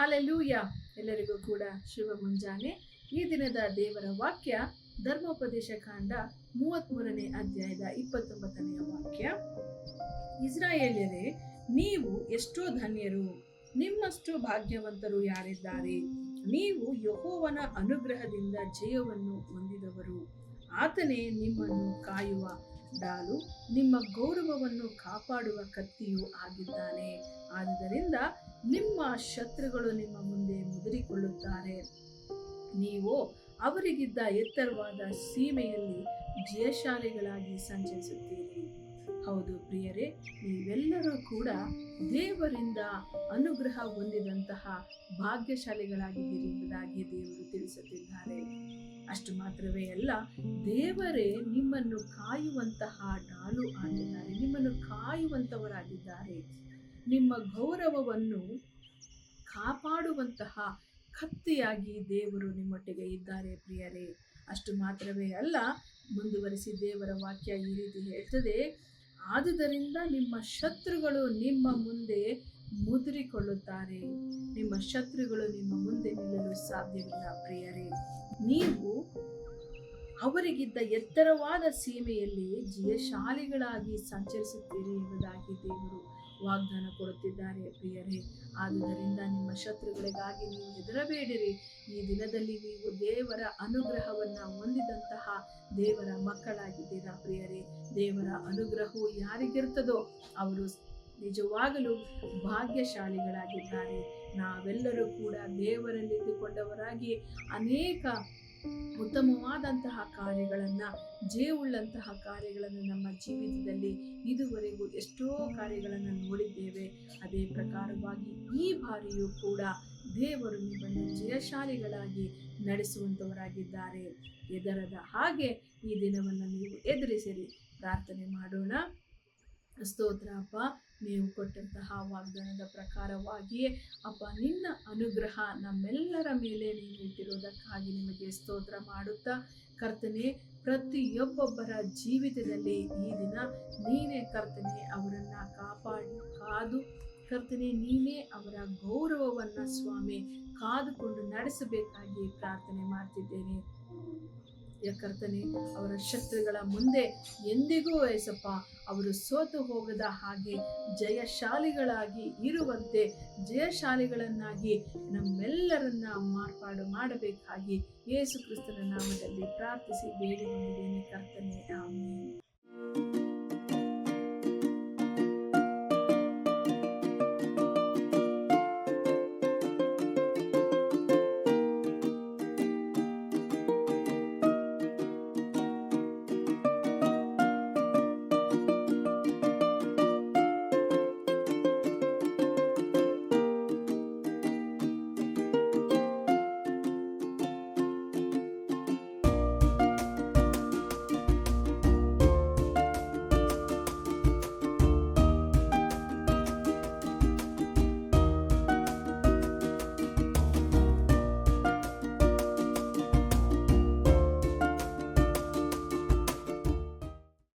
Hallelujah. ಎಲ್ಲರಿಗೂ ಕೂಡ ಶುಭ ಮುಂಜಾನೆ. ಈ ದಿನದ ದೇವರ ವಾಕ್ಯ ಧರ್ಮೋಪದೇಶ ಕಾಂಡ 33ನೇ ಅಧ್ಯಾಯದ 29ನೇ ವಾಕ್ಯ. ಇಸ್ರಾಯೇಲ್ಯರೇ, ನೀವು ಎಷ್ಟೋ ಧನ್ಯರು, ನಿಮ್ಮಷ್ಟು ಭಾಗ್ಯವಂತರು ಯಾರಿದ್ದಾರೆ. ನೀವು ಯೆಹೋವನ ಅನುಗ್ರಹದಿಂದ ಜಯವನ್ನು ಹೊಂದಿದವರು. ಆತನೇ ನಿಮ್ಮನ್ನು ಕಾಯುವ ಡಾಲು, ನಿಮ್ಮ ಗೌರವವನ್ನು ಕಾಪಾಡುವ ಕತ್ತಿಯೂ ಆಗಿದ್ದಾನೆ. ಆದುದರಿಂದ ನಿಮ್ಮ ಶತ್ರುಗಳು ನಿಮ್ಮ ಮುಂದೆ ಮುದುರಿಕೊಳ್ಳುತ್ತಾರೆ. ನೀವು ಅವರಿಗಿದ್ದ ಎತ್ತರವಾದ ಸೀಮೆಯಲ್ಲಿ ಜಯಶಾಲಿಗಳಾಗಿ ಸಂಚರಿಸುತ್ತೀರಿ. ಹೌದು ಪ್ರಿಯರೇ, ನೀವೆಲ್ಲರೂ ಕೂಡ ದೇವರಿಂದ ಅನುಗ್ರಹ ಹೊಂದಿದಂತಹ ಭಾಗ್ಯಶಾಲಿಗಳಾಗಿದ್ದೀರಿ ಎಂಬುದಾಗಿ ದೇವರು ತಿಳಿಸುತ್ತಿದ್ದಾರೆ. ಅಷ್ಟು ಮಾತ್ರವೇ ಅಲ್ಲ, ದೇವರೇ ನಿಮ್ಮನ್ನು ಕಾಯುವಂತಹ ಡಾಲು ಆಗಿದ್ದಾರೆ, ನಿಮ್ಮನ್ನು ಕಾಯುವಂತವರಾಗಿದ್ದಾರೆ. ನಿಮ್ಮ ಗೌರವವನ್ನು ಕಾಪಾಡುವಂತಹ ಕತ್ತಿಯಾಗಿ ದೇವರು ನಿಮ್ಮೊಟ್ಟಿಗೆ ಇದ್ದಾರೆ ಪ್ರಿಯರೇ. ಅಷ್ಟು ಮಾತ್ರವೇ ಅಲ್ಲ, ಮುಂದುವರಿಸಿ ದೇವರ ವಾಕ್ಯ ಈ ರೀತಿ ಹೇಳ್ತದೆ, ಆದುದರಿಂದ ನಿಮ್ಮ ಶತ್ರುಗಳು ನಿಮ್ಮ ಮುಂದೆ ಮುದುರಿಕೊಳ್ಳುತ್ತಾರೆ. ನಿಮ್ಮ ಶತ್ರುಗಳು ನಿಮ್ಮ ಮುಂದೆ ನಿಲ್ಲಲು ಸಾಧ್ಯವಿಲ್ಲ ಪ್ರಿಯರೇ. ನೀವು ಅವರಿಗಿದ್ದ ಎತ್ತರವಾದ ಸೀಮೆಯಲ್ಲಿ ಜಯಶಾಲಿಗಳಾಗಿ ಸಂಚರಿಸುತ್ತೀರಿ ಎಂಬುದಾಗಿ ದೇವರು ವಾಗ್ದಾನ ಕೊಡುತ್ತಿದ್ದಾರೆ ಪ್ರಿಯರೇ. ಆದುದರಿಂದ ನಿಮ್ಮ ಶತ್ರುಗಳಿಗಾಗಿ ನೀವು ಹೆದರಬೇಡಿರಿ. ಈ ದಿನದಲ್ಲಿ ನೀವು ದೇವರ ಅನುಗ್ರಹವನ್ನು ಹೊಂದಿದಂತಹ ದೇವರ ಮಕ್ಕಳಾಗಿದ್ದೀರಾ ಪ್ರಿಯರೇ. ದೇವರ ಅನುಗ್ರಹವು ಯಾರಿಗಿರ್ತದೋ ಅವರು ನಿಜವಾಗಲೂ ಭಾಗ್ಯಶಾಲಿಗಳಾಗಿದ್ದಾರೆ. ನಾವೆಲ್ಲರೂ ಕೂಡ ದೇವರಲ್ಲಿದ್ದುಕೊಂಡವರಾಗಿ ಅನೇಕ ಉತ್ತಮವಾದಂತಹ ಕಾರ್ಯಗಳನ್ನು, ಜಯವುಳ್ಳಂತಹ ಕಾರ್ಯಗಳನ್ನು ನಮ್ಮ ಜೀವಿತದಲ್ಲಿ ಇದುವರೆಗೂ ಎಷ್ಟೋ ಕಾರ್ಯಗಳನ್ನು ನೋಡಿದ್ದೇವೆ. ಅದೇ ಪ್ರಕಾರವಾಗಿ ಈ ಬಾರಿಯೂ ಕೂಡ ದೇವರು ನಿಮ್ಮನ್ನು ಜಯಶಾಲಿಗಳಾಗಿ ನಡೆಸುವಂಥವರಾಗಿದ್ದಾರೆ. ಹೆದರದ ಹಾಗೆ ಈ ದಿನವನ್ನು ನೀವು ಎದುರಿಸಿರಿ. ಪ್ರಾರ್ಥನೆ ಮಾಡೋಣ. ಸ್ತೋತ್ರ ಅಪ್ಪ, ನೀವು ಕೊಟ್ಟಂತಹ ವಾಗ್ದಾನದ ಪ್ರಕಾರವಾಗಿಯೇ ಅಪ್ಪ, ನಿನ್ನ ಅನುಗ್ರಹ ನಮ್ಮೆಲ್ಲರ ಮೇಲೆ ನೀನು ಇಟ್ಟಿರೋದಕ್ಕಾಗಿ ನಿಮಗೆ ಸ್ತೋತ್ರ ಮಾಡುತ್ತಾ, ಕರ್ತನೆ, ಪ್ರತಿಯೊಬ್ಬೊಬ್ಬರ ಜೀವಿತದಲ್ಲಿ ಈ ದಿನ ನೀನೇ ಕರ್ತನೆ ಅವರನ್ನು ಕಾದು ಕರ್ತನೆ, ನೀನೇ ಅವರ ಗೌರವವನ್ನು ಸ್ವಾಮಿ ಕಾದುಕೊಂಡು ನಡೆಸಬೇಕಾಗಿ ಪ್ರಾರ್ಥನೆ ಮಾಡ್ತಿದ್ದೇನೆ. ಕರ್ತನೆ, ಅವರ ಶತ್ರುಗಳ ಮುಂದೆ ಎಂದಿಗೂ ಏಸಪ್ಪ ಅವರು ಸೋತು ಹೋಗದ ಹಾಗೆ ಜಯಶಾಲಿಗಳಾಗಿ ಇರುವಂತೆ, ಜಯಶಾಲಿಗಳನ್ನಾಗಿ ನಮ್ಮೆಲ್ಲರನ್ನ ಮಾರ್ಪಾಡು ಮಾಡಬೇಕಾಗಿ ಯೇಸು ಕ್ರಿಸ್ತನ ನಾಮದಲ್ಲಿ ಪ್ರಾರ್ಥಿಸಿ ಬೇಡಿ ಬಂದಿದ್ದೇನೆ ಕರ್ತನೆ, ಆಮೆನ್.